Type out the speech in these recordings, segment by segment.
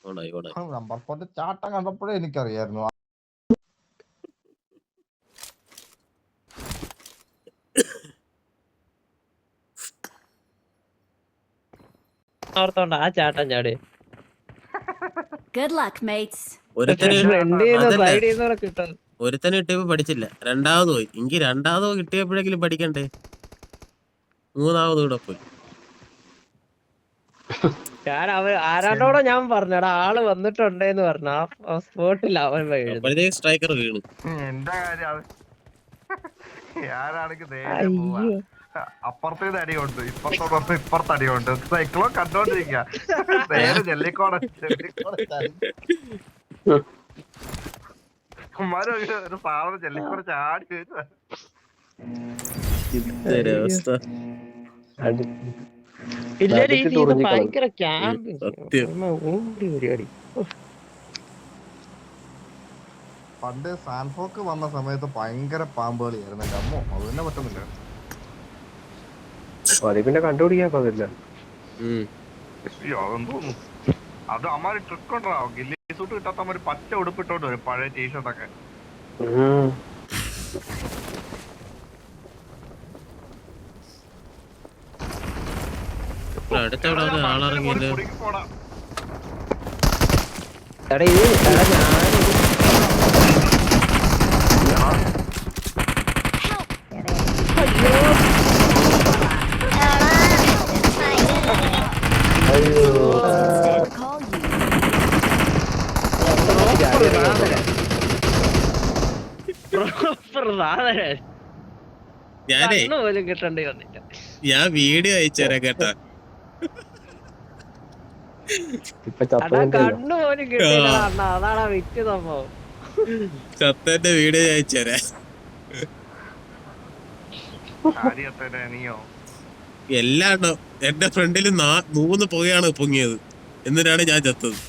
ഓണായി നമ്പർ 4 ചാട്ടം കണ്ടപ്പോഴേ എനിക്കറിയായിരുന്നു. ഓർത്തോണ്ട ആ ചാട്ടം ചാടി ഒരുത്തനെ കിട്ടിയപ്പോ പഠിച്ചില്ല, രണ്ടാമത് പോയി. എനിക്ക് രണ്ടാമതോ കിട്ടിയപ്പോഴെങ്കിലും പഠിക്കണ്ടേ, മൂന്നാമത് കൂടെ പോയി. ആരാണ്ടോടെ ഞാൻ പറഞ്ഞടാ ആള് വന്നിട്ടുണ്ടെന്ന് പറഞ്ഞ ആ സ്പോട്ടിൽ അവൻ അപ്പോഴത്തേക്ക് സ്ട്രൈക്കർ വീണു. എന്റെ കാര്യം ഞാനാണെങ്കിൽ നേരെ പോവാ, അപ്പുറത്തേത് അടിയുണ്ട്, ഇപ്പുറത്ത് അടിയുണ്ട്, സൈക്ലോൺ കണ്ടോണ്ടിരിക്ക, നേരെ ജെല്ലിക്കോട ഒരു സാധനം ജെല്ലിക്കോട ചാടി ഭയങ്കര ക്യാമ്പിങ് പരിപാടി. പണ്ട് സാൻഫോക്ക് വന്ന സമയത്ത് ഭയങ്കര പാമ്പുകളിയായിരുന്നു എന്റെ അമ്മോ, അത് തന്നെ പറ്റുന്നില്ല. പിന്നെ കണ്ടുപിടിക്കാൻ പറ്റില്ല. അതെന്തോന്നു അത് അമ്മാര് ട്രിക്ക് ഉണ്ടാവും, ഗില്ലി സൂട്ട് കിട്ടാത്ത അമ്മ പച്ച ഉടുപ്പിട്ടോണ്ട് വരും, പഴയ ടീഷർട്ടൊക്കെ. ആളിറങ്ങിയല്ലോ. പോലും കിട്ടേണ്ടി വന്നില്ല. ഞാൻ വീഡിയോ അയച്ചുതരാം കേട്ടാ. കണ്ണു പോലും കിട്ടില്ല, അതാണ് വിറ്റ് സംഭവം. ചത്തന്റെ വീഡിയോ അയച്ചുതരാം. എല്ലാം എന്റെ ഫ്രണ്ടില് 3 പുകയാണ് പൊങ്ങിയത്, എന്നിട്ടാണ് ഞാൻ ചത്തത്.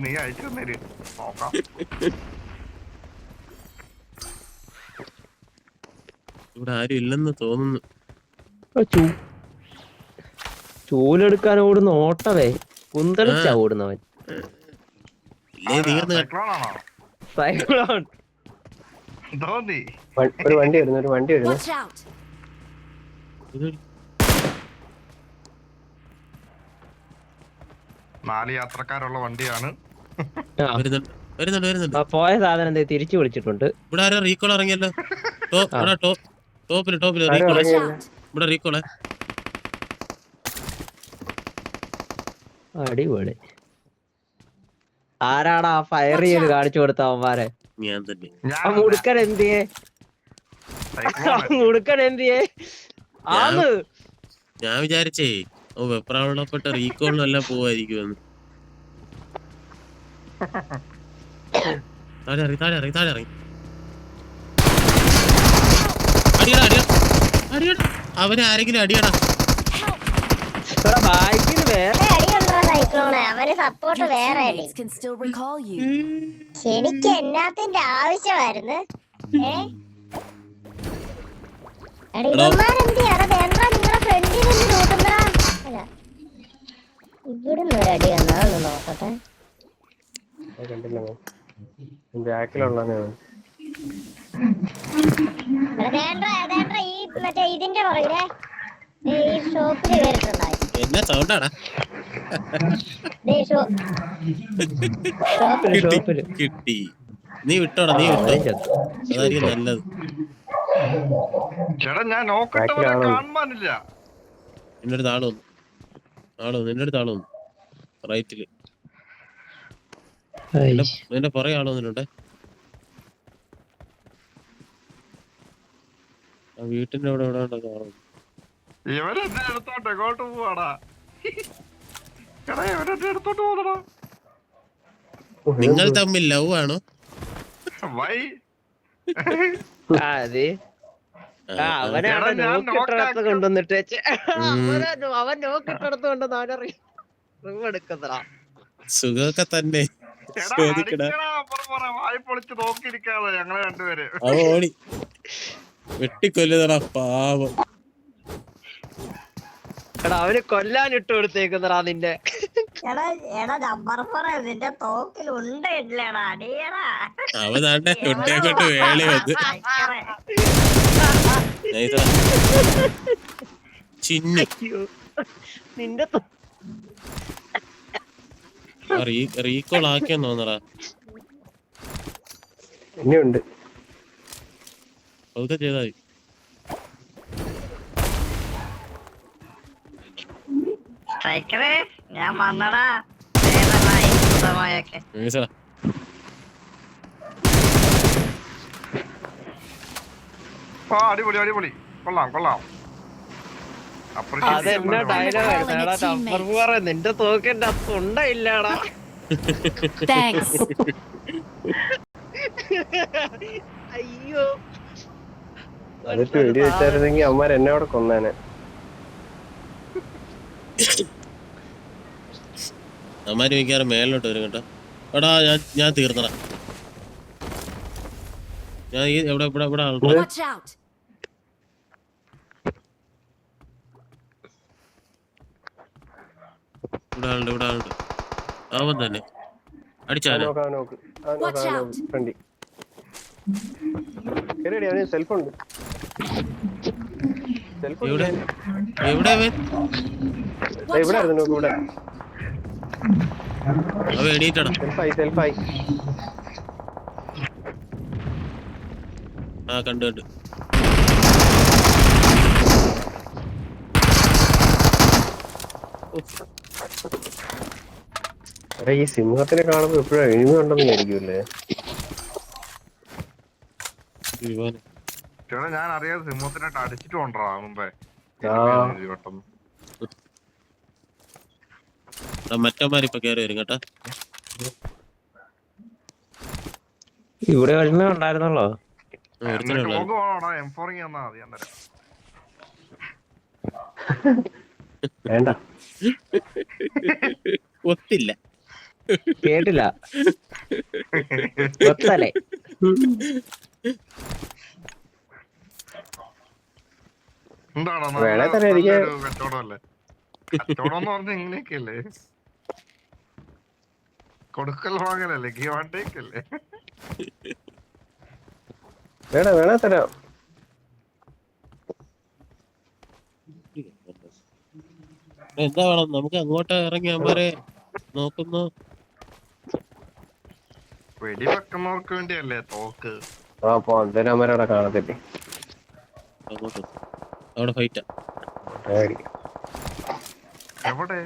നീ അയച്ചു നോക്കാം. ഇവിടെ ആരും ഇല്ലെന്ന് തോന്നുന്നു. ചൂലെടുക്കാൻ ഓടുന്ന ഓട്ടവേ കുന്തളിച്ചാ ഓടുന്നവൻ. സൈക്ലോൺ ഒരു വണ്ടി വരുന്നു. 4 യാത്രക്കാരുള്ള വണ്ടിയാണ്. പോയ സാധനം തിരിച്ചു വിളിച്ചിട്ടുണ്ട്. ഇവിടെ ആരോ റീകോൾ ഇറങ്ങിയല്ലോ. ടോപ്പില് ഇവിടെ റീകോളെ. അടിപൊളി. ആരാടാ ഫയർ ചെയ്ത് കാണിച്ചു കൊടുത്ത അവന്മാരെ? ഞാൻ തന്നെ. മുടുക്കൻ എന്തിയേ? ഞാൻ വിചാരിച്ചേ വെപ്രാളപ്പെട്ട റീകോളിനെല്ലാം പോവായിരിക്കുമെന്ന്. താഴെ ഇറങ്ങി. അടിയടാ അവനെ ആരെങ്കിലും അടിയടാ. എനിക്ക് എന്നാത്തിന്റെ ആവശ്യമായിരുന്നു? ഇവിടുന്ന് ഒരു അടി വന്നാ നോക്കട്ടെ. ഈ മറ്റേ ഇതിന്റെ പുറകിലെ ഈ ഷോപ്പില് കേറിട്ടുണ്ടായി. എന്നാ സൗണ്ടാടാ? കിട്ടി. നീ വിട്ടോടാ, അതായിരിക്കും നല്ലത്. നിന്റെ താളൊന്നു റൈറ്റില്. നിന്റെ പുറകെ ആളൊന്നിലുണ്ടേ. ആ വീട്ടിന്റെ അവിടെ എവിടെ ഉണ്ടോ കാണും. നിങ്ങൾ തമ്മിൽ ലവ് ആണോ? അവനാണ് നോക്കിട്ടടത്ത് കൊണ്ടുവന്നിട്ട് അവൻ നോക്കിട്ടടത്ത് കൊണ്ടുവന്ന് എടുക്കുന്നതാ. സുഖമൊക്കെ തന്നെ. ഓടി വെട്ടിക്കൊല്ലുന്നടാ പാവം. എടാ അവന് കൊല്ലാൻ ഇട്ട് കൊടുത്തേക്കുന്നടാ നിന്റെ. എടാ എടാ നമ്പർ 4 നിന്റെ തോക്കിൽ ഉണ്ടല്ലേടാ അടിയടാ. അവൻ നാട്ടെ ഉണ്ടേക്കൊണ്ട് വേളി വന്ന് നൈസാ. ചിന്നു അയ്യോ, നിന്റെ റീകോൾ ആക്കിയെന്ന് തോന്നടാ. ഇനിയുണ്ട്. അതൊക്കെ ചെയ്താ മതി. സ്ട്രൈക്കറേ ഞാൻ വന്നടാ. ഭേദമായി സുഖമായൊക്കെ. നൈസാ. അടിപൊളി അടിപൊളി, കൊള്ളാം കൊള്ളാം. അതെന്നെ ഡയലോഗ് എടാ നമ്പർ 4 നിന്റെ തോക്കിന്റെ അകത്ത് ഉണ്ടയില്ലടാ. അയ്യോ അതിട്ട് വെടി വെച്ചായിരുന്നെങ്കി അവന്മാർ എന്നെ അവിടെ കൊന്നേനെ. അമ്മാര് മിക്കാറും മേളിലോട്ട് വരും കേട്ടോ. എടാ ഞാൻ തീർന്നടാ. ഞാൻ ഈ എവിടെ ഇവിടെ ഇവിടെ ആൾക്കാർ ഇവിടെ ആളുണ്ട്. അവൻ തന്നെ അടിച്ചാലോ. ഫ്രണ്ടി അവന് സെൽഫുണ്ട്. എവിടെ എവിടെ അവൻ? ഇവിടെ ആയിരുന്നു ഇവിടെ. അവൻ എണീറ്റടാ. സെൽഫായി. ആ കണ്ടു. ഈ സിംഹത്തിനെ കാണുമ്പോ എപ്പോഴും എഴുതി ഉണ്ടെന്ന് വിചാരിക്കൂല്ലേ? ഞാൻ അറിയാതെ സിംഹത്തിനായിട്ട് അടിച്ചിട്ട് കൊണ്ടാ മുമ്പേ. മറ്റന്മാരിപ്പൊ കേറി വരും കേട്ടാ. ഇവിടെ വരുന്നേ ഉണ്ടായിരുന്നല്ലോ. വേണ്ട ഒത്തില്ല. കേട്ടില്ല. ഒത്തല്ലേ വേണേ തന്നെ എനിക്ക് കച്ചവടമല്ലേ. കച്ചവടം എന്ന് പറഞ്ഞ ഇങ്ങനെയൊക്കെയല്ലേ, കൊടുക്കൽ വാങ്ങലല്ലേ, ഗീവാണ്ടേക്കല്ലേ. വേണേ തരാം. എന്താ വേണം നമുക്ക്? അങ്ങോട്ട് ഇറങ്ങി അവന്മാരെ നോക്കുന്നു. വെടിവെക്കുന്നവർക്ക് വേണ്ടിയല്ലേ തോക്ക്. അമ്മരവിടെ കാണത്തില്ലേ? അങ്ങോട്ട് അവിടെ ഫൈറ്റാ. എവിടെ?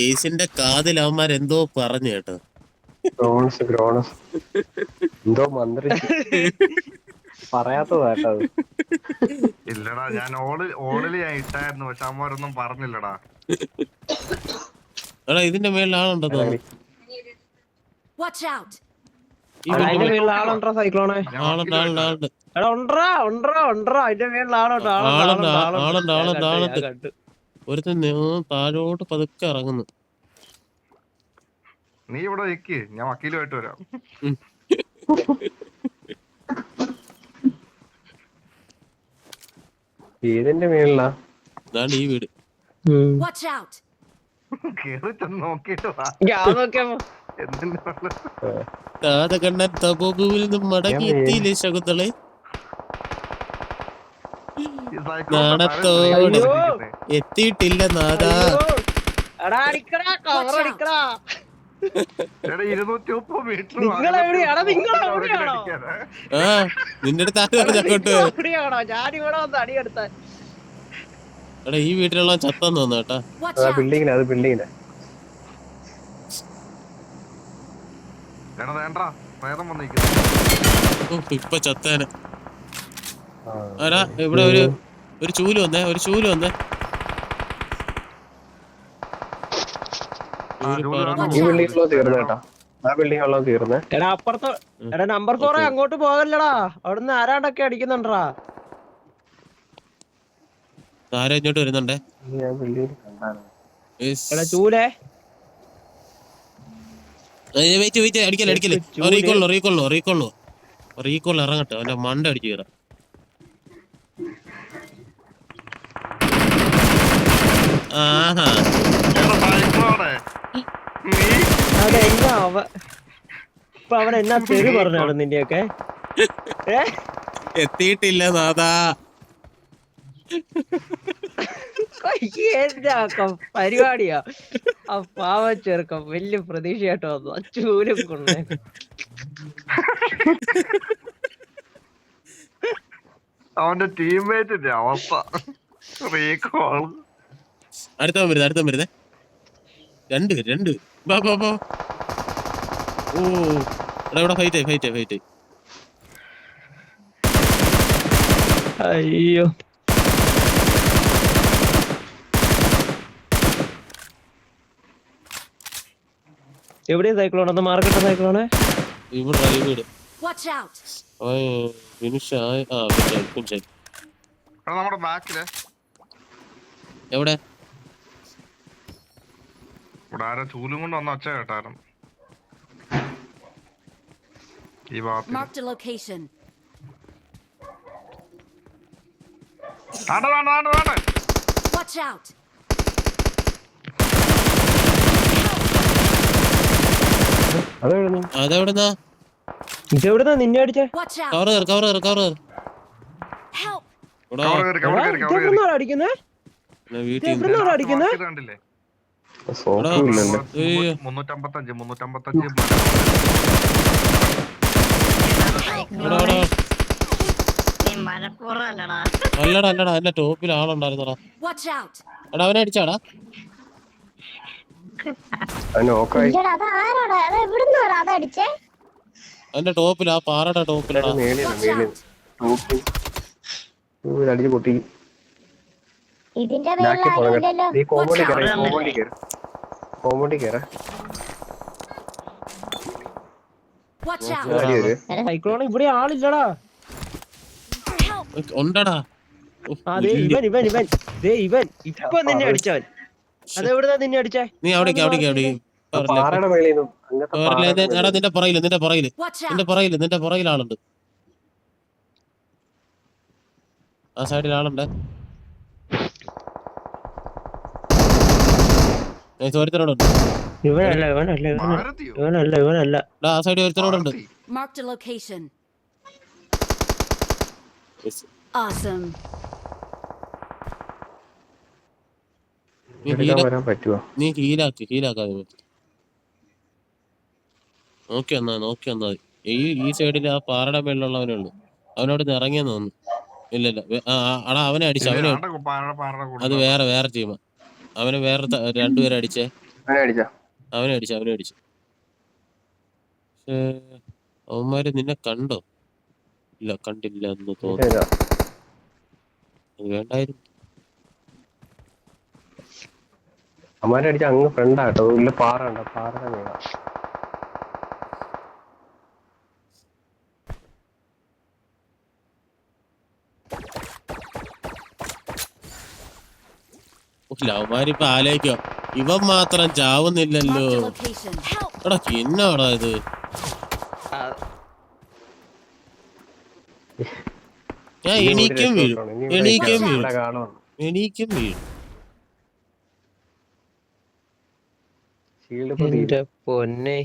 ഏസിന്റെ കാതിൽ അവന്മാരെന്തോ പറഞ്ഞു കേട്ടോ. ഗ്രോണസ് എന്തോ മന്ത്രിച്ച് പറയാത്തതാട്ടോ. ഇല്ലടാ, ഞാൻ ഓളില് ഞാൻ ഇട്ടായിരുന്നു, പക്ഷെ അമ്മമാരൊന്നും പറഞ്ഞില്ലടാ. എടാ ഇതിന്റെ മേളിൽ ആളുണ്ടോ തോന്നുന്നു. ആളുണ്ടോ സൈക്ലോണെ? ആളുണ്ട്. എടാ ഉണ്ടോ അതിന്റെ മേളിൽ ആളുണ്ട്. ഒരുത്തൻ താഴോട്ട് പതുക്കെ ഇറങ്ങുന്നു. നീ ഇവിടെ നിക്ക്, ഞാൻ വക്കീലുമായിട്ട് വരാം. ഏതിന്റെ മേളിലാ? ഇതാണ് ഈ വീട്. കേറി ചെന്ന് നോക്കിട്ട് വാ. കാതകണ്ണൻ തപോഭൂമിൽ നിന്നും മടങ്ങി എത്തിയില്ലേ ശകുന്തളെ? നാണത്തോടെ എത്തിയിട്ടില്ല നാദാ. ആ നിന്റെ അടുത്ത് ആര് പറഞ്ഞു അങ്ങോട്ട്? എടാ ഈ വീട്ടിലുള്ള ചത്തന്ന് തോന്നു കേട്ടാ. ബിൽഡിങ്ങിന് ഇപ്പൊ ചത്തേനെ. ആരാ ഇവിടെ ഒരു ചൂല് വന്നേ. ഈ ബിൽഡിങ്ങിലോ തീർന്നു കേട്ടാ. ആ ബിൽഡിംഗ് ഉള്ളത് തീർന്നേ. എടാ അപ്പുറത്ത് എടാ നമ്പർ 4 അങ്ങോട്ട് പോകല്ലടാ. അവിടുന്ന് ആരാണ്ടൊക്കെ അടിക്കുന്നുണ്ടാ. ആരാ ഇങ്ങോട്ട് വരുന്നുണ്ടേ? എടാ ചൂലേ വെയിറ്റ് അടിക്കല്ലേ. റീകോൾ ഇറങ്ങട്ടെ. അവന്റെ മണ്ട അടിച്ചു കയറാം. ഇപ്പൊ അവൻ എന്നാ തെറി പറഞ്ഞാണ് നിന്റെയൊക്കെ എത്തിയിട്ടില്ല നാഥാ. എന്താ പരിപാടിയാ? ആ പാവ ചെറുക്കം വലിയ പ്രതീക്ഷയായിട്ട് വന്നു. ചൂലും കൊണ്ടേ അവന്റെ ടീംമേറ്റിന്റെ അവസ്ഥ. അടുത്തവൻ വരുന്നേ. രണ്ട് ബാ. ഓ ഇവിടെ ഫൈറ്റ്. അയ്യോ എവിടെയാ സൈക്ലോൺ? ഒന്ന് മാർക്കട്ടെ സൈക്ലോണെ. ഇവിടെ Watch out! ഫിനിഷ് ആയി. നമ്മുടെ ബാക്കില് എവിടെ? ഇവിടെ ആരോ ചൂലും കൊണ്ട് വന്ന ഒച്ച കേട്ടായിരുന്നു ഈ ഭാഗത്ത്. Marked a location. Watch out! അതെവിടുന്നാ? ഇതെവിടുന്നാ നിന്നെ അടിച്ചേ? Watch out! Cover Help! ഇതെവിടുന്നാ അടിക്കുന്നേ? വീട്ടിൽ എവിടുന്നാ അടിക്കുന്നേ? കണ്ടില്ലേ? സോക്കും ഇല്ലല്ലോ. 355 നീ മനപ്പൂർവ്വമല്ലടാ. അല്ലടാ എന്റെ ടോപ്പിൽ ആളുണ്ടായിരുന്നടാ. Watch out! എടാ അവനെ അടിച്ചാടാ. അത് നോക്കായി. ഇല്ലടാ, അത് ആരാടാ? അത് എവിടുന്നാടാ അതടിച്ചേ? അവന്റെ ടോപ്പിൽ, ആ പാറയുടെ ടോപ്പിലടാ. അടിച്ച് പൊട്ടി. ഇതിന്റെ ബാക്കി പേരിൽ ആരും ഇല്ലല്ലോ. നീ കോമ്പൗണ്ടിൽ കേറ. Watch out! സൈക്ലോൺ ഇവിടെ ആളില്ലടാ. ഉണ്ടടാ. അതെ ഇവൻ ഇപ്പൊ നിന്നെ അടിച്ചവൻ. അതെവിടുന്നാ നിന്നെ അടിച്ചേ? നീ അവിടേക്ക് പാറയുടെ മേളിൽ നിന്റെ പുറകിൽ ആളുണ്ട്. ആ സൈഡിൽ ആളുണ്ട്. ഒരുത്തനോടുണ്ട്. ഇവനല്ല. ആ സൈഡിൽ ഒരുത്തനോടുണ്ട്. Marked a location. Awesome. വരാൻ പറ്റുമോ? നീ ഹീലാക്കാതെ നോക്കി വന്നാ ഈ സൈഡിൽ ആ പാറയുടെ മേളിലുള്ളവനേ ഉള്ളു. അവനോട് ഇറങ്ങിയെന്ന് തോന്നുന്നു. ഇല്ലല്ല അടാ അവനെ അടിച്ചു. അത് വേറെ ടീമാ. അവന് വേറെ രണ്ടുപേരെ അടിച്ചേ. അവനെ അടിച്ചു. അവന്മാര് നിന്നെ കണ്ടോ? ഇല്ല, കണ്ടില്ല എന്ന് തോന്നുന്നു. വേണ്ടായിരുന്നു. അമ്മാരെ അടിച്ച അങ്ങ് ഫ്രണ്ടാട്ടോ. ഇല്ല, പാറയുടെ മേള. അവന്മാരിപ്പൊ ആലോചിക്കോ, ഇവൻ മാത്രം ചാവുന്നില്ലല്ലോ. Marked a location. Help! എടാ എന്നാടാ ഇത്? ഞാൻ എണീക്കും വീഴും. എന്റെ പൊന്നെ.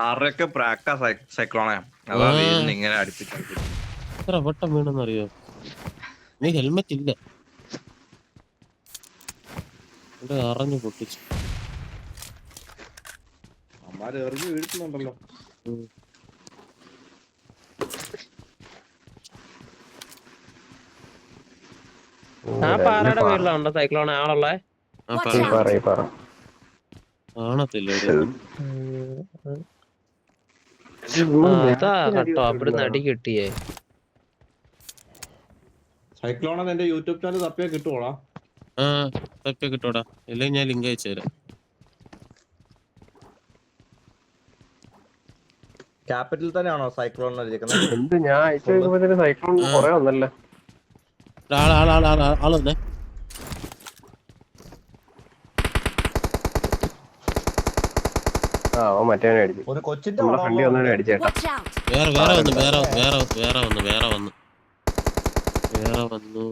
ആരുടെയൊക്കെ പ്രാക്ടീസ് സൈക്ലോണേ അതാ ഇങ്ങനെ അടിപ്പിച്ചു. എത്ര വട്ടം വീണെന്നറിയോ? നീ ഹെൽമെറ്റ് ഇല്ല. ഇവിടെ അറിഞ്ഞു പൊട്ടിച്ചു. അമ്മാര് എറിഞ്ഞു വീഴ്ത്തുന്നുണ്ടല്ലോ. ആ പാറയുടെ മേളിലുണ്ടോ സൈക്ലോൺ ആളുള്ള? കാണത്തില്ല. അതാ കേട്ടോ അവിടുന്ന് അടി കിട്ടിയേ. സൈക്ലോൺ എന്റെ യൂട്യൂബ് ചാനൽ തപ്പിയാ കിട്ടുവോടാ? തപ്പിയാ കിട്ടോടാ. ഇല്ലെങ്കിൽ ഞാൻ ലിങ്ക് അയച്ചു തരാം. ക്യാപിറ്റൽ തന്നെയാണോ സൈക്ലോൺ ഇരിക്കുന്നത്? എന്ത് ഞാൻ അയച്ചു സൈക്ലോൺ കുറെ ഒന്നല്ലേ. ആളൊന്നേ. ആ അവൻ മറ്റവനെ അടിച്ചു. ഒരു കൊച്ചിന്റെ നമ്മളെ ഫ്രണ്ടി വന്നവനെ അടിച്ചേട്ടാ. Watch out! വേറെ വന്നു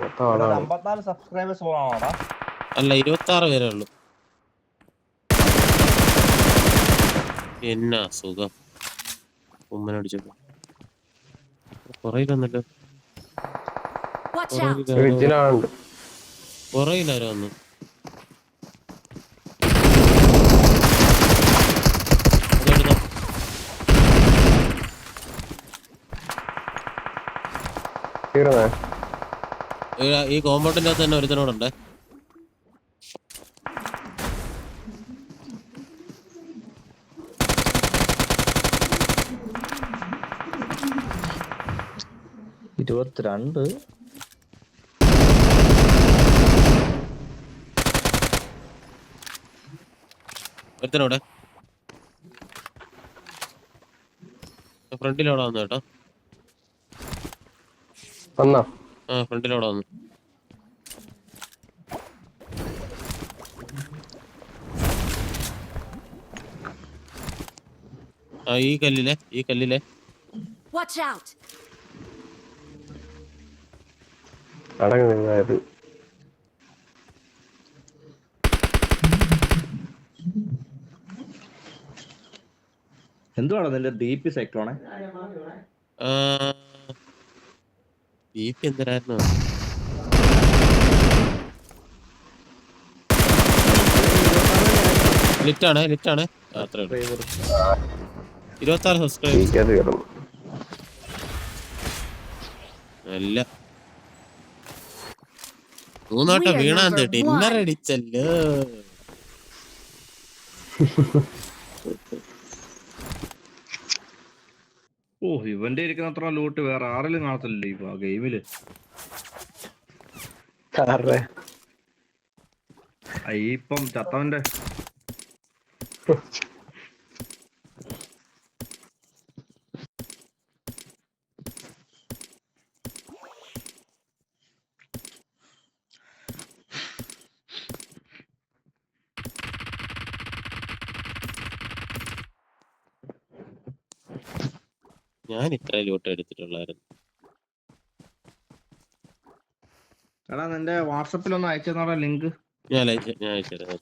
മൊത്തം ആളാണ്. 54 സബ്സ്ക്രൈബേഴ്സ് പോകാണോടാ? അല്ല 26 പേരേ ഉള്ളു. എന്നാ സുഖം ഉമ്മനടിച്ചപ്പോ പുറയിലൊന്നല്ലോ. Watch out! ഫ്രിഡ്ജിലാണുണ്ട്. പുറയിലാരോ വന്നു. അതെടുത്തോ. തീർന്നേ. ഈ കോമ്പൗണ്ടിന്റെ അകത്ത് തന്നെ ഒരുത്തനോടുണ്ടേ. ഒരുത്തനോടെ ഫ്രണ്ടിലോടെ വന്നു കേട്ടോ. വന്നോ? ആ ഫ്രണ്ടിലോടെ വന്നു. ആ ഈ കല്ലിലെ Watch out! അടങ്ങുന്നത്. എന്തുവാണ് നിന്റെ DP സൈക്ലോണെ? DP എന്തിനായിരുന്നു? ലിറ്റാണ് അത്രേ ഉള്ളൂ. 26 സബ്സ്ക്രൈബേഴ്സ് അല്ല 3 വീണാൻ ഡിന്നർ അടിച്ചല്ലോ. ഓ ഇവന്റെ ഇരിക്കുന്ന അത്ര ലൂട്ട് വേറെ ആരെങ്കിലും കാണത്തില്ലല്ലോ ഇപ്പൊ ആ ഗെയിമില്. ഇപ്പം ചത്തവന്റെ ഞാൻ ഇത്ര ലൂട്ട് എടുത്തിട്ടുള്ളായിരുന്നു. എടാ നിന്റെ വാട്സപ്പിൽ ഒന്ന് അയച്ചു ലിങ്ക്. ഞാൻ അയച്ചുതരാം.